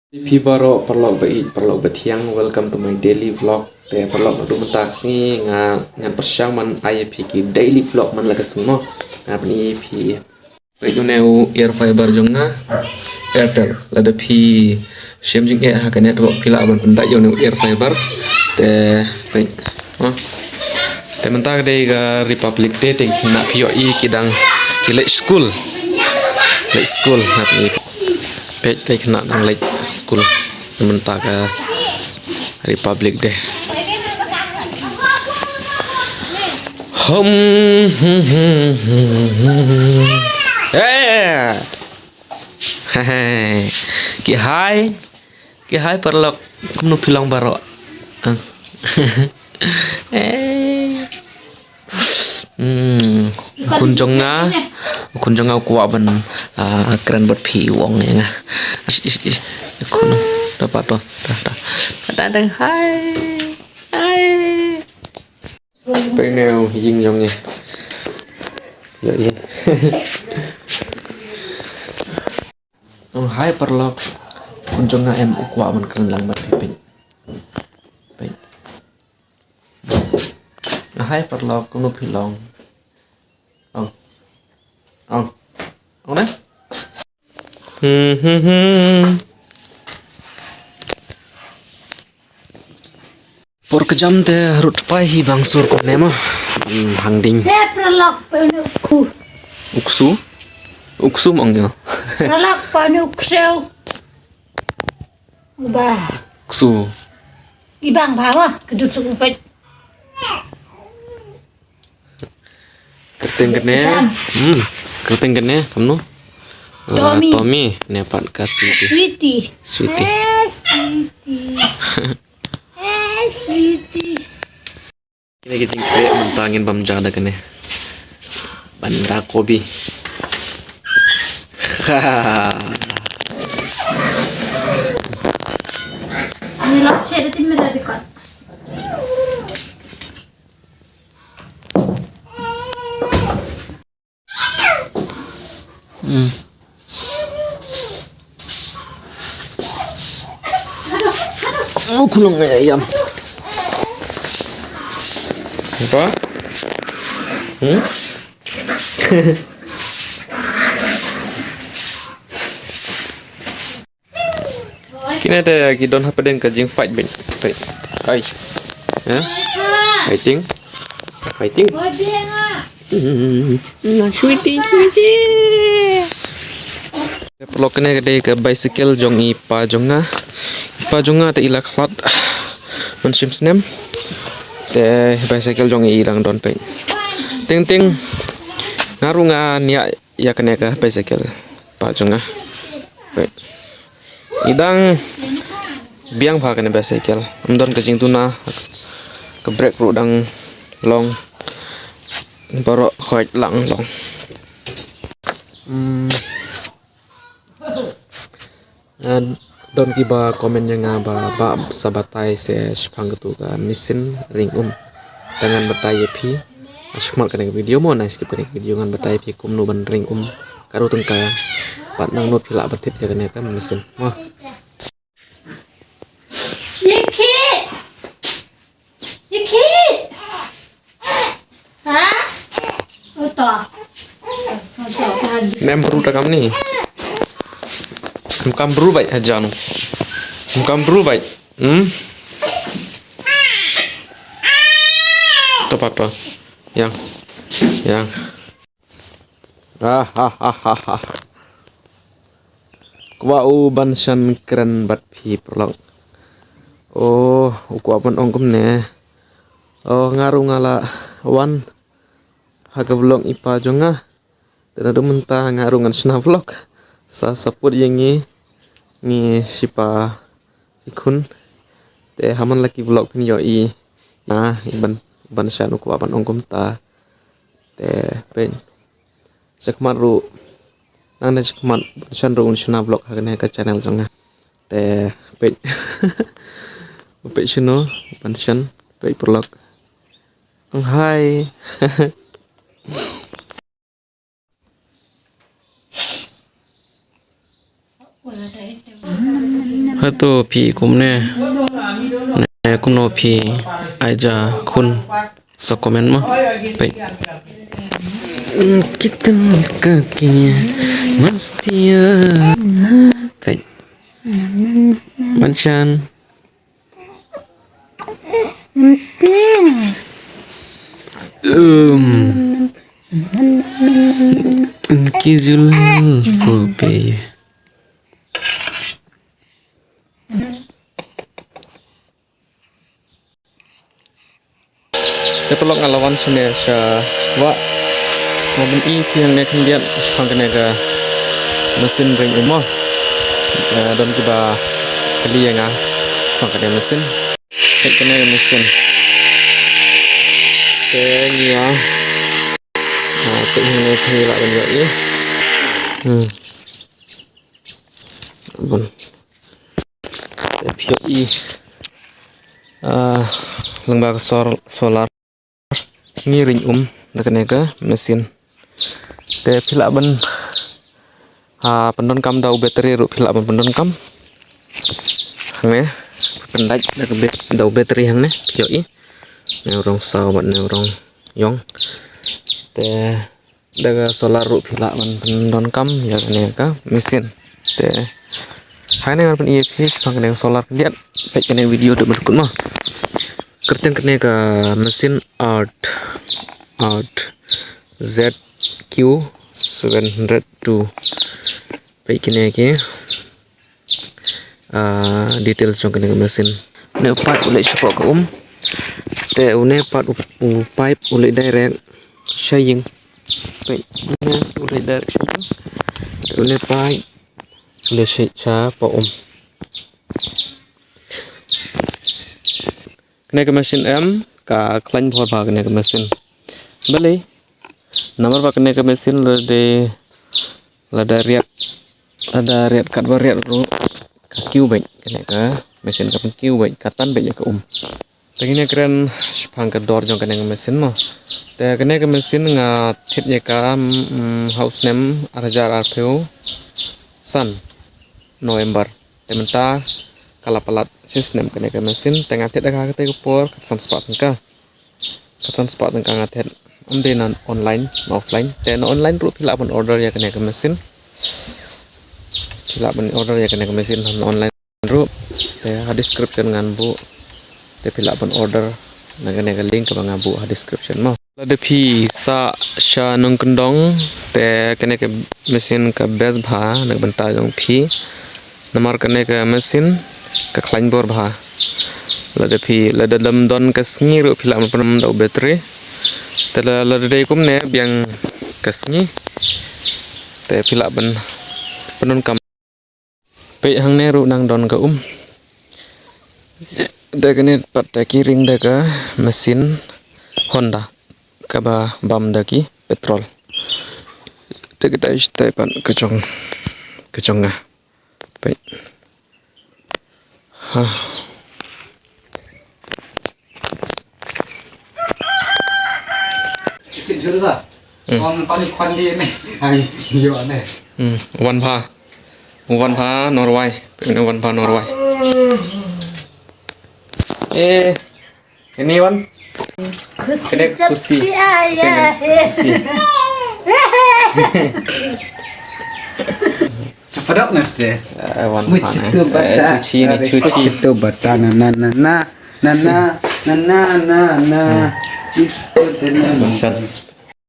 Pi baro parlok batiang, welcome to my daily vlog. Te parlok madu mentak singi ngan persyang man IP ki daily vlog man laga simo ngapni pi itu neu ear fiber jonga Airtel lada pi shem jing ha ka network pila aban penda yo neu ear fiber te te mentak dei ga Republic Day te na pio i kidang kile school ngapni page take nak nang like school sementara ke Republic Day. Ki hai Paralok kamu bilang baro. Khun Jong Kwah ban Kren buat pi wong ya nga. Khun dapat toh dah hai peneu ying Jong ni ya hai Paralok Khun Jong em Kwah ban Kren lang buat pi hai Paralok kamu bilang Ông đấy. Por kejam te rut pai hi bangsur ko nema hangding. Te Paralok panu Uksu mongyo. Paralok panu kseu. Ba. Uksu. Ibang bawa kedut sukupet. Keteng kene. Keteng kene kamu. Tommy nepat kasih. Sweetie. Sweetie. Kini kita kayak mentangin pamjada kene. Banda kopi. Ini lok cerita merah dekat. Kulung ayam. Apa? Kini ada gidon apa dengan kajing fight ben. Hai. Ya? Fighting. Boy benga. Sweetie. Perlu kena ke bicycle Jong ipa jonga te ila khat mensim snem te bicycle Jong ilang don pe ting ngarunga nia ya kena ke bicycle pa jonga idang biang pha kena bicycle amdon ke jing tuna ke brake ru dang long baro khoi lang long don kiba komennya ngaba ba sabatai se shpang tu ka mesin ring dengan batai pi ashmal kana video mo na skip kana video ngan batai pi kum no ban ring karu tungka pat nang no pila batit ja kana ka mesin wah Yiki ha oto nem beruta kam ni Mukam berubah aja nu. Mukam berubah. Tepat apa? Yang. Kwah ban shan Kren bat pi Paralok. Oh, Kwah ban ongkum ne. Oh, ngaru ngala wan. Haga vlog ipa jonga. Tenado mentah ngaru ngan ShanAnishavlogs. Sa support yang ni sipa si Khun te haman laki vlog pin yo i na ban shanu ko ban ongkom ta te pen sekmat ru nang na sekmat shan ru ShanAnishavlogs hakane ka channel jonga te pe pe shino ban shan pe Paralok hai Hatu pi kumne ne kuno pi aja kun so komen mo. Baik. Kita kakinya mesti ya. Baik. Macam Kizul Fupe. Paralok ngalawan ShanAnisha wa mobil yang nak lihat sepang kenega mesin ring umah dan kita kali yang sepang kenega mesin kenega mesin kenya ini kira benda ini bun tapi lembaga solar ngiring kenega mesin te phila ban pendon kam dau bateri ru phila ban pendon kam hang pendaj dau bateri hang ne phio ne urang saw ban ne urang yong te daga solar ru phila ban pendon kam ya kenega mesin te hane ban ie phis phang kenega solar lihat baik kenega video tu berikut mah kerten kenega mesin art ZQ702 baik ini ke details jong kenega mesin ne part ulai support ke te une part pipe ulai direct shaying baik ne ulai direct shaying une pipe ulai sha po kenega mesin ka klain bhor bha kenega mesin beli nomor pak kenega mesin lada riat kat riat ru kiu baik kenega mesin kapan kiu baik katan baik ke begini keren sepang ke door jong kenega mesin mo te kenega mesin nga thitnya ka house name arjar arpeu san November tementa kala palat sistem kenega mesin tengah thit ka te por katsan spot ngatet nan online offline te online ru phila ban order ya kenega mesin online ru te description ngan bu te phila ban order na kenega link ka ngabu description mo lade phi sa sha nong kendong te kenega mesin ka best bha na banta jong phi namar kenega mesin ka klain bor bha lade phi lade dam don ka sngi ru phila ban dau battery tela lade kum ne biang kasngi te phila ban penon kam pe hang ne ru nang don ka da kene pat ta kiring da ka mesin Honda ka ba bam da ki petrol te kita istai pan kecong nga pe ha One pa Norway one pa Norway ini one kursi Sepadok nasi. one pa cuci Itu bata na.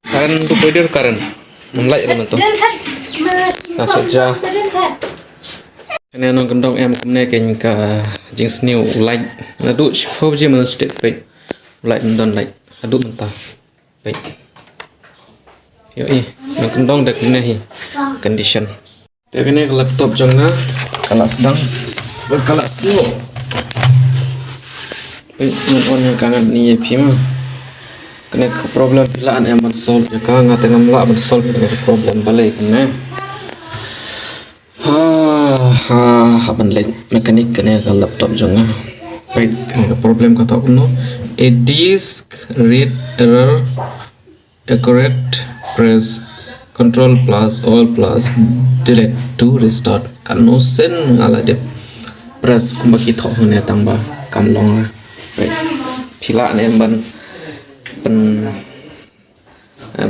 Karen tu pwede Karen mulai lah tu masuk jah ini nong kendong kumne keng ka jeans new light nadu shop je men state baik light don light adu mentah baik yo nong kendong dak ne hi condition te kene laptop jonga kala sedang kala slow baik on kangan ni pima kena problem pilaan yang solve ya ka ngate ngamla solve kena problem balai kena haban late mekanik kena laptop jonga baik kena problem kata uno a disk read error accurate press control plus all plus delete to restart kan no sen ngala dep brush kumba ki thok ne tang ba kam long right phila ne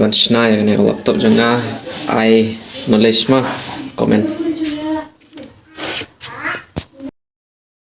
ban schnai ne laptop janga ai knowledge ma comment